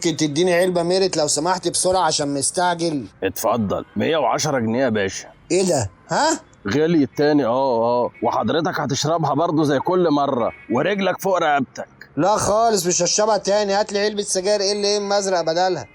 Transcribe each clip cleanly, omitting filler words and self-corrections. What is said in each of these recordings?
ممكن تديني علبة ميرت لو سمحت بسرعة عشان مستعجل؟ اتفضل. 110 جنيه يا باشا. ايه ده؟ ها؟ غالي التاني. وحضرتك هتشربها برضو زي كل مرة ورجلك فوق رقبتك. لا خالص مش هشربها تاني، هاتلي علبة سجاير ال ازرق بدلها.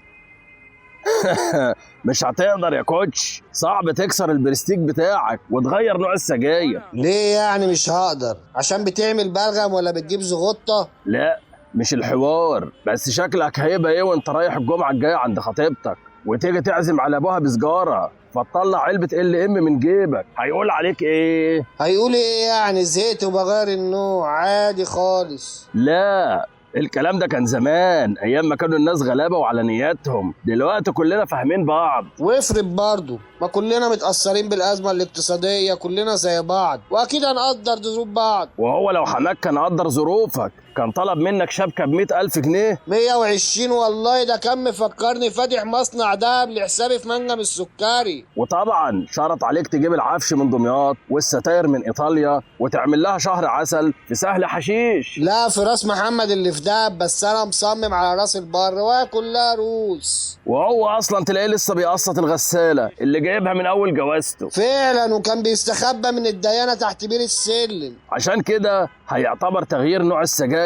مش هتقدر يا كوتش، صعب تكسر البرستيج بتاعك وتغير نوع السجاير. ليه يعني مش هقدر؟ عشان بتعمل بلغم ولا بتجيب زغطة؟ لا مش الحوار، بس شكلك هيبقى ايه وانت رايح الجمعة الجاية عند خطيبتك وتيجي تعزم على ابوها بسجارة فتطلع علبة ال من جيبك، هيقول عليك ايه؟ هيقول ايه يعني؟ زهقت وبغير النوع عادي خالص. لا الكلام ده كان زمان، ايام ما كانوا الناس غلابه وعلى نياتهم، دلوقتي كلنا فاهمين بعض. وافرض برضه ما كلنا متأثرين بالأزمة الاقتصادية، كلنا زي بعض واكيد هنقدر ظروف بعض. وهو لو حماك كان قدر ظروفك كان طلب منك شبكه ب100,000 جنيه؟ 120 والله، ده كان مفكرني فاتح مصنع دهب لحسابي في منجم السكري. وطبعا شرط عليك تجيب العفش من دمياط والستاير من ايطاليا وتعمل لها شهر عسل في سهل حشيش. لا في راس محمد اللي في دهب، بس انا مصمم على راس البر وهي كلها روس. وهو اصلا تلاقيه لسه بيقسط الغساله اللي جايبها من اول جوازته. فعلا، وكان بيستخبى من الديانه تحت بير السلم. عشان كده هيعتبر تغيير نوع السجاير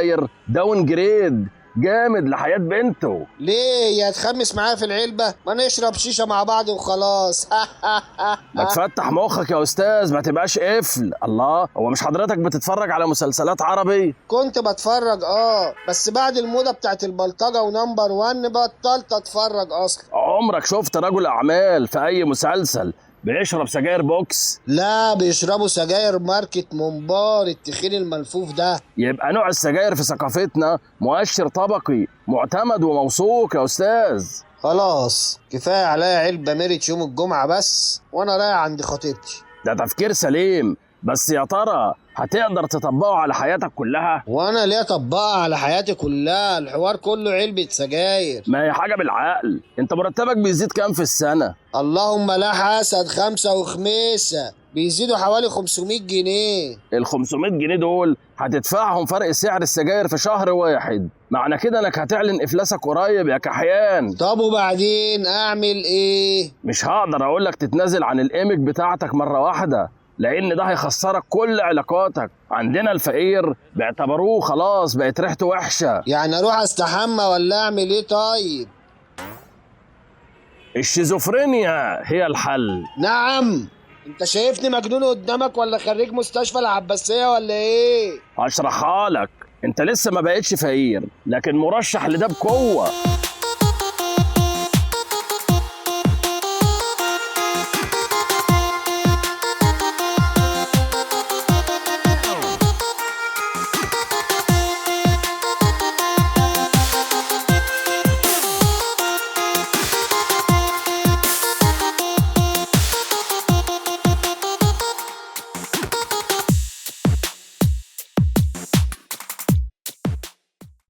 داون جريد جامد لحياة بنته. ليه يا تخمس معايا في العلبة؟ ما نشرب شيشة مع بعض وخلاص. ما تفتح مخك يا استاذ، ما تبقاش قفل. الله، هو مش حضرتك بتتفرج على مسلسلات عربي؟ كنت بتفرج بس بعد الموضة بتاعت البلطجة ونمبر 1 بطلت اتفرج اصلا. عمرك شفت رجل اعمال في اي مسلسل بيشرب سجاير بوكس؟ لا بيشربوا سجاير ماركة منبار التخين الملفوف ده. يبقى نوع السجاير في ثقافتنا مؤشر طبقي معتمد وموثوق يا استاذ. خلاص كفاية عليا علبة ميريت يوم الجمعة بس وانا رايح عند خطيبتي. ده تفكير سليم، بس يا ترى هتقدر تطبقه على حياتك كلها؟ وانا ليه اطبقها على حياتي كلها؟ الحوار كله علبة سجاير. ما هي حاجة بالعقل. انت مرتبك بيزيد كام في السنة؟ اللهم لا حسد، خمسة وخميسة بيزيدوا حوالي 500 جنيه. ال 500 جنيه دول هتدفعهم فرق سعر السجاير في شهر واحد، معنى كده انك هتعلن افلاسك قريب يا كحيان. طب وبعدين اعمل ايه؟ مش هقدر اقولك تتنازل عن الايمج بتاعتك مرة واحدة، لان ده هيخسرك كل علاقاتك. عندنا الفقير بيعتبروه خلاص بقت ريحته وحشة. يعني اروح استحمى ولا اعمل ايه طيب؟ الشيزوفرينيا هي الحل. نعم. انت شايفني مجنون قدامك ولا خريج مستشفى العباسية ولا ايه؟ هشرحها لك. انت لسه ما بقتش فقير، لكن مرشح لده بقوة.